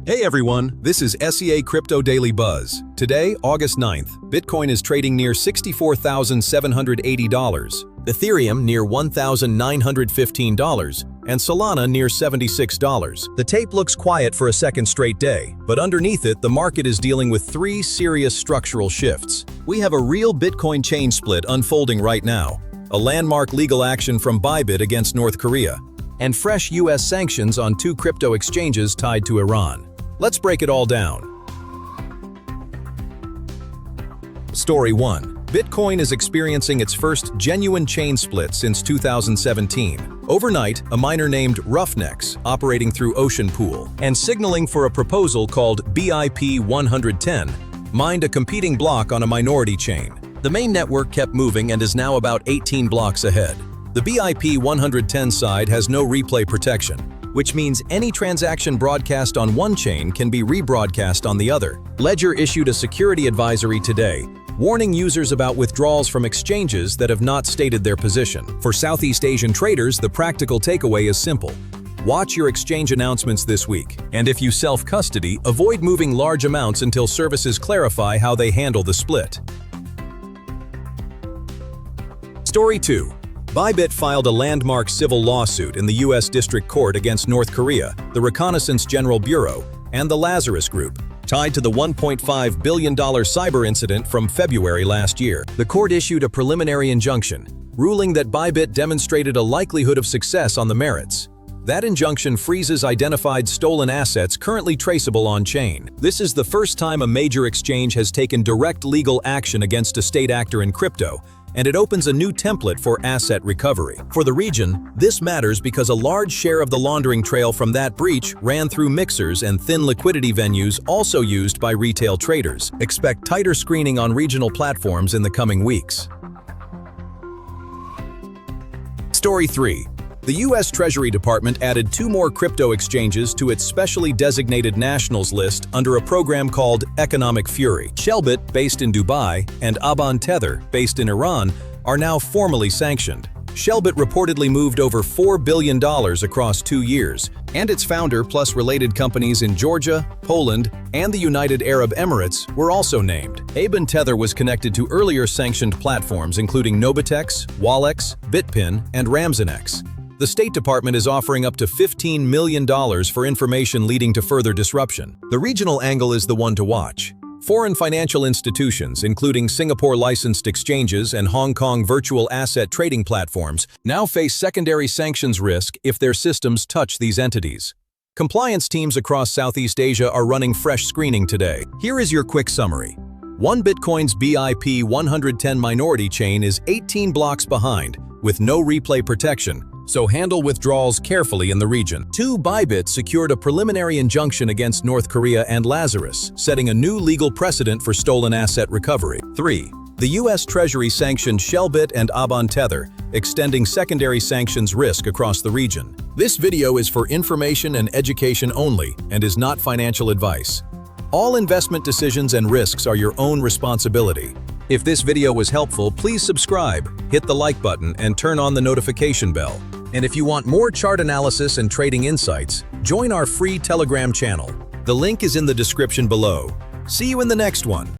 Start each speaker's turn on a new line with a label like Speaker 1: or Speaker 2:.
Speaker 1: Hey everyone, this is SEA Crypto Daily Buzz. Today, August 9th, Bitcoin is trading near $64,780, Ethereum near $1,915, and Solana near $76. The tape looks quiet for a second straight day, but underneath it, the market is dealing with three serious structural shifts. We have a real Bitcoin chain split unfolding right now, a landmark legal action from Bybit against North Korea, and fresh US sanctions on two crypto exchanges tied to Iran. Let's break it all down. Story 1. Bitcoin is experiencing its first genuine chain split since 2017. Overnight, a miner named Roughnecks, operating through Ocean Pool and signaling for a proposal called BIP-110, mined a competing block on a minority chain. The main network kept moving and is now about 18 blocks ahead. The BIP-110 side has no replay protection, which means any transaction broadcast on one chain can be rebroadcast on the other. Ledger issued a security advisory today, warning users about withdrawals from exchanges that have not stated their position. For Southeast Asian traders, the practical takeaway is simple. Watch your exchange announcements this week, and if you self-custody, avoid moving large amounts until services clarify how they handle the split. Story 2. Bybit filed a landmark civil lawsuit in the US District Court against North Korea, the Reconnaissance General Bureau, and the Lazarus Group, tied to the $1.5 billion cyber incident from February last year. The court issued a preliminary injunction, ruling that Bybit demonstrated a likelihood of success on the merits. That injunction freezes identified stolen assets currently traceable on-chain. This is the first time a major exchange has taken direct legal action against a state actor in crypto, and it opens a new template for asset recovery. For the region, this matters because a large share of the laundering trail from that breach ran through mixers and thin liquidity venues also used by retail traders. Expect tighter screening on regional platforms in the coming weeks. Story 3. The US Treasury Department added two more crypto exchanges to its specially designated nationals list under a program called Economic Fury. Shelbit, based in Dubai, and Aban Tether, based in Iran, are now formally sanctioned. Shelbit reportedly moved over $4 billion across 2 years, and its founder plus related companies in Georgia, Poland, and the United Arab Emirates were also named. Aban Tether was connected to earlier sanctioned platforms including Nobitex, Wallex, Bitpin, and Ramzanex. The State Department is offering up to $15 million for information leading to further disruption. The regional angle is the one to watch. Foreign financial institutions, including Singapore-licensed exchanges and Hong Kong virtual asset trading platforms, now face secondary sanctions risk if their systems touch these entities. Compliance teams across Southeast Asia are running fresh screening today. Here is your quick summary. 1 Bitcoin's BIP-110 minority chain is 18 blocks behind, with no replay protection, so handle withdrawals carefully in the region. 2 Bybit secured a preliminary injunction against North Korea and Lazarus, setting a new legal precedent for stolen asset recovery. 3. The US Treasury sanctioned Shelbit and Aban Tether, extending secondary sanctions risk across the region. This video is for information and education only and is not financial advice. All investment decisions and risks are your own responsibility. If this video was helpful, please subscribe, hit the like button, and turn on the notification bell. And if you want more chart analysis and trading insights, join our free Telegram channel. The link is in the description below. See you in the next one.